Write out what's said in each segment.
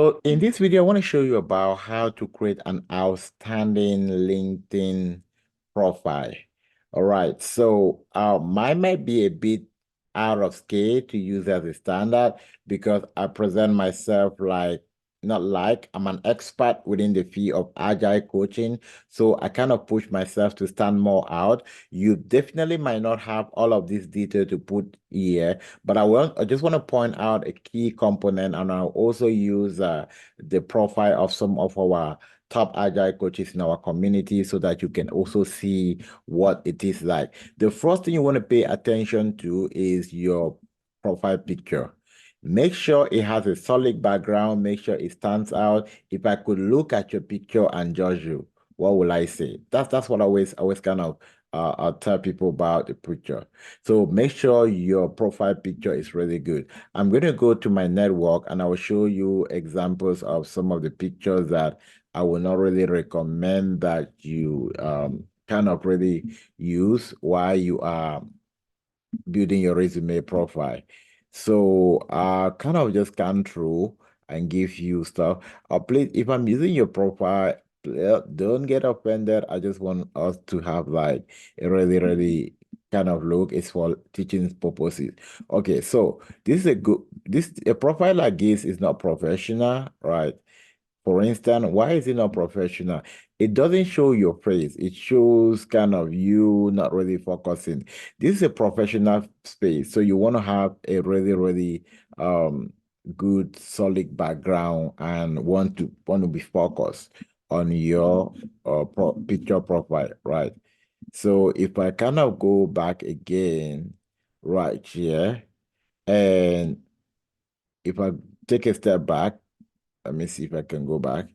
So in this video, I want to show you about how to create an outstanding LinkedIn profile. All right, so mine might be a bit out of scale to use as a standard because I present myself like, not like, I'm an expert within the field of agile coaching. So I kind of push myself to stand more out. You definitely might not have all of this detail to put here, but I just want to point out a key component, and I'll also use the profile of some of our top agile coaches in our community so that you can also see what it is like. The first thing you want to pay attention to is your profile picture. Make sure it has a solid background. Make sure it stands out. If I could look at your picture and judge you, what will I say? That's what I always kind of tell people about the picture. So make sure your profile picture is really good. I'm going to go to my network and I will show you examples of some of the pictures that I will not really recommend that you kind of really use while you are building your resume profile. So kind of just scan through and give you stuff. Please, if I'm using your profile, don't get offended. I just want us to have like a really kind of look. It's for teaching purposes. Okay, so this is a profile like this is not professional, right? For instance, why is it not professional? It doesn't show your face. It shows kind of you not really focusing. This is a professional space, so you want to have a really um good solid background and want to be focused on your picture profile, right? So if I kind of go back again right here, and if I take a step back, let me see if I can go back.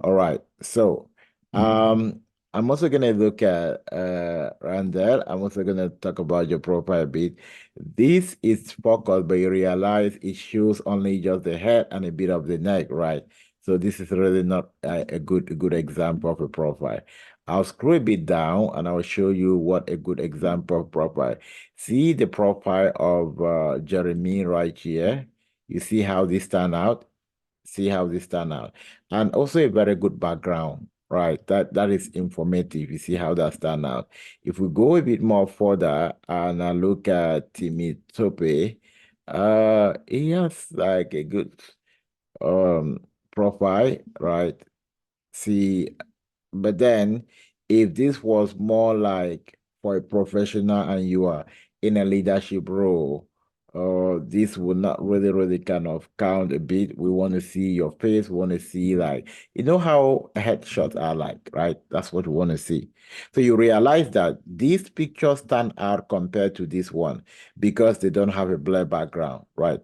All right. So, I'm also gonna look at Randall. I'm also gonna talk about your profile a bit. This is focused, but you realize it shows only just the head and a bit of the neck, right? So this is really not a good example of a profile. I'll scroll a bit down and I'll show you what a good example of profile. See the profile of Jeremy right here. You see how this stand out? See how this turn out. And also a very good background, right? That is informative. You see how that stand out. If we go a bit more further and I look at Timmy Tope, he has like a good profile, right? See, but then if this was more like for a professional and you are in a leadership role, this would not really kind of count a bit. We want to see your face. We want to see like, you know how headshots are like, right? That's what we want to see. So you realize that these pictures stand out compared to this one because they don't have a blur background, right?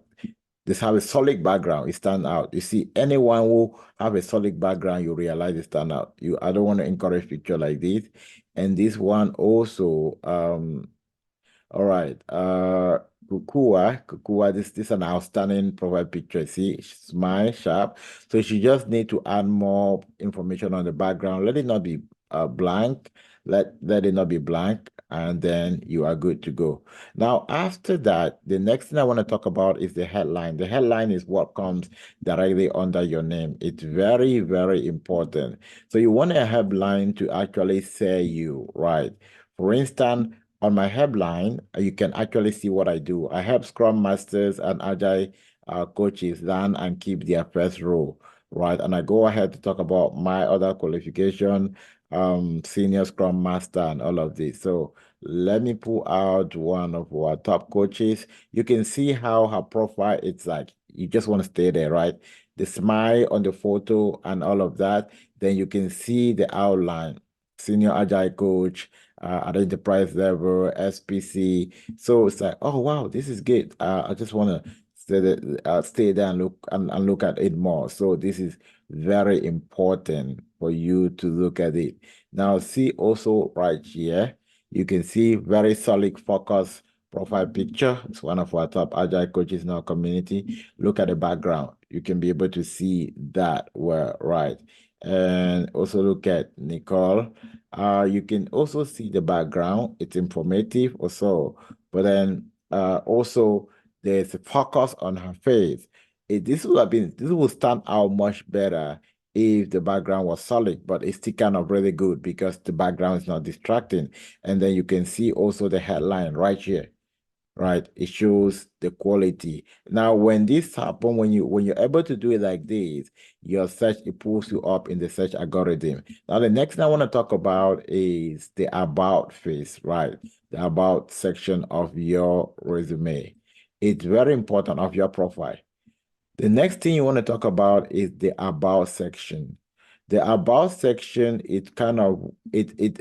This have a solid background, it stand out. You see, anyone who have a solid background, you realize it stand out. I don't want to encourage picture like this. And this one also, all right. Kukua, this is an outstanding profile picture. See, smile, sharp. So she just need to add more information on the background. Let it not be blank. Let it not be blank, and then you are good to go. Now, after that, the next thing I want to talk about is the headline. The headline is what comes directly under your name. It's very important. So you want a headline to actually say you, right? For instance, on my headline, you can actually see what I do. I help Scrum Masters and Agile coaches learn and keep their first role, right? And I go ahead to talk about my other qualification, Senior Scrum Master and all of this. So let me pull out one of our top coaches. You can see how her profile, it's like, you just want to stay there, right? The smile on the photo and all of that. Then you can see the outline, Senior Agile Coach, at enterprise level, SPC. So it's like, oh wow, this is good. I just want to stay there and look at it more. So this is very important for you to look at it. Now, see also right here, you can see very solid focus profile picture. It's one of our top agile coaches in our community. Look at the background. You can be able to see that well, right? And also look at Nicole. You can also see the background. It's informative also, but then also there's a focus on her face. this will stand out much better if the background was solid, but it's still kind of really good because the background is not distracting. And then you can see also the headline right here, right? It shows the quality. Now, when this happen, when you're able to do it like this, your search, it pulls you up in the search algorithm. Now, the next thing I want to talk about is the about phase, right? The about section of your resume. It's very important of your profile. The next thing you want to talk about is the about section. The about section, it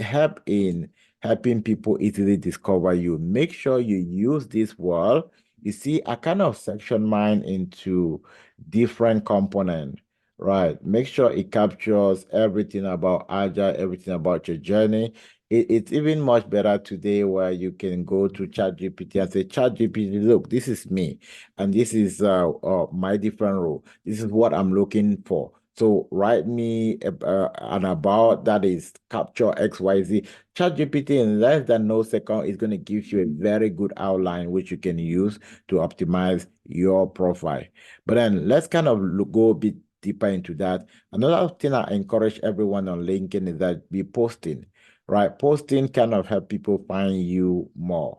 help in helping people easily discover you. Make sure you use this word. You see, I kind of section mine into different components, right? Make sure it captures everything about Agile, everything about your journey. It's even much better today where you can go to ChatGPT and say, ChatGPT, look, this is me and this is my different role. This is what I'm looking for. So write me an about that is capture XYZ. ChatGPT in less than no second is going to give you a very good outline which you can use to optimize your profile. But then let's kind of go a bit deeper into that. Another thing I encourage everyone on LinkedIn is that be posting, right? Posting kind of help people find you more.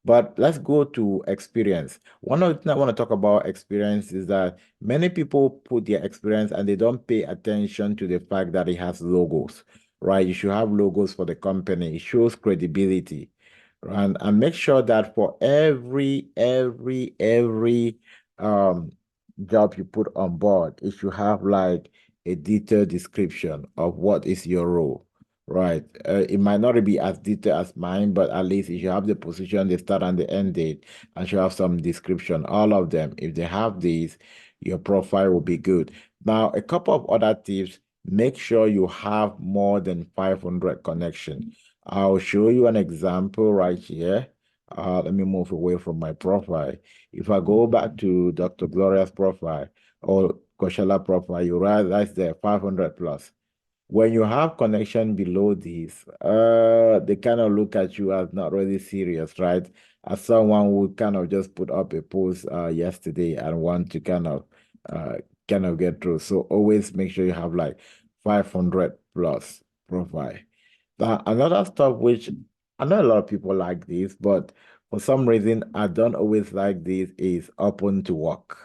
But let's go to experience. One of the things I want to talk about experience is that many people put their experience and they don't pay attention to the fact that it has logos, right? You should have logos for the company. It shows credibility. And make sure that for every um job you put on board, it should have like a detailed description of what is your role. Right. It might not be as detailed as mine, but at least if you have the position, the start and the end date, and you have some description, all of them, if they have these, your profile will be good. Now, a couple of other tips, make sure you have more than 500 connections. I'll show you an example right here. Let me move away from my profile. If I go back to Dr. Gloria's profile or Koshala profile, you realize there 500 plus. When you have connection below this, they kind of look at you as not really serious, right? As someone who kind of just put up a post yesterday and want to uh kind of get through. So always make sure you have like 500 plus profile. Now, another stuff which I know a lot of people like this, but for some reason I don't always like this is open to work,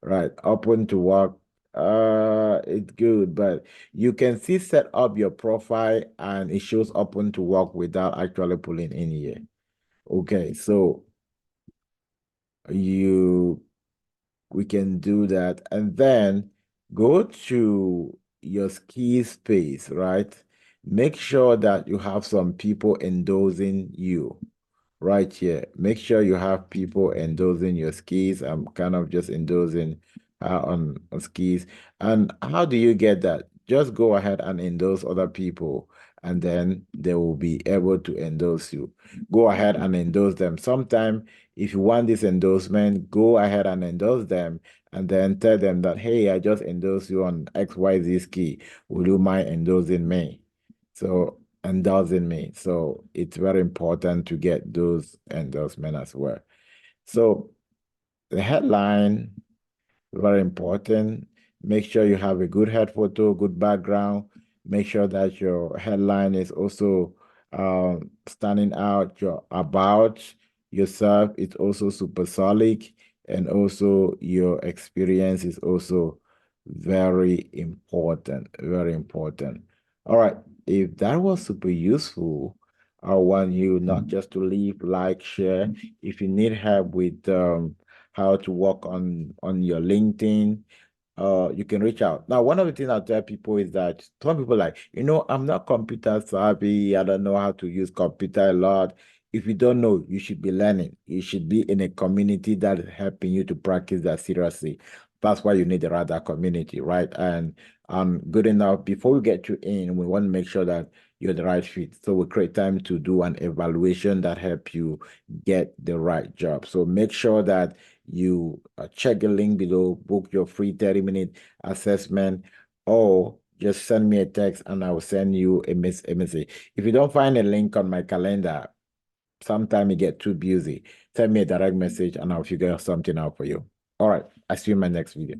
right? Open to work, it's good, but you can see set up your profile and it shows open to work without actually pulling in here. Okay, so you we can do that and then go to your ski space, right? Make sure that you have some people endorsing you right here. Make sure you have people endorsing your skis. I'm kind of just endorsing on skis. And how do you get that? Just go ahead and endorse other people, and then they will be able to endorse you. Go ahead and endorse them. Sometime, if you want this endorsement, go ahead and endorse them, and then tell them that, hey, I just endorsed you on XYZ ski. Will you mind endorsing me? So endorsing me. So it's very important to get those endorsements as well. So the headline, very important. Make sure you have a good head photo, good background. Make sure that your headline is also standing out. Your about yourself, it's also super solid, and also your experience is also very important. Very important. All right. If that was super useful, I want you not just to leave, like, share. If you need help with how to work on your LinkedIn, you can reach out. Now, one of the things I tell people is that some people like, I'm not computer savvy. I don't know how to use computer a lot. If you don't know, you should be learning. You should be in a community that is helping you to practice that seriously. That's why you need a rather community, right? And good enough. Before we get you in, we want to make sure that you're the right fit. So we create time to do an evaluation that help you get the right job. So make sure that you check the link below, book your free 30-minute assessment, or just send me a text and I will send you a message. If you don't find a link on my calendar, sometime you get too busy, send me a direct message and I'll figure something out for you. All right. I see you in my next video.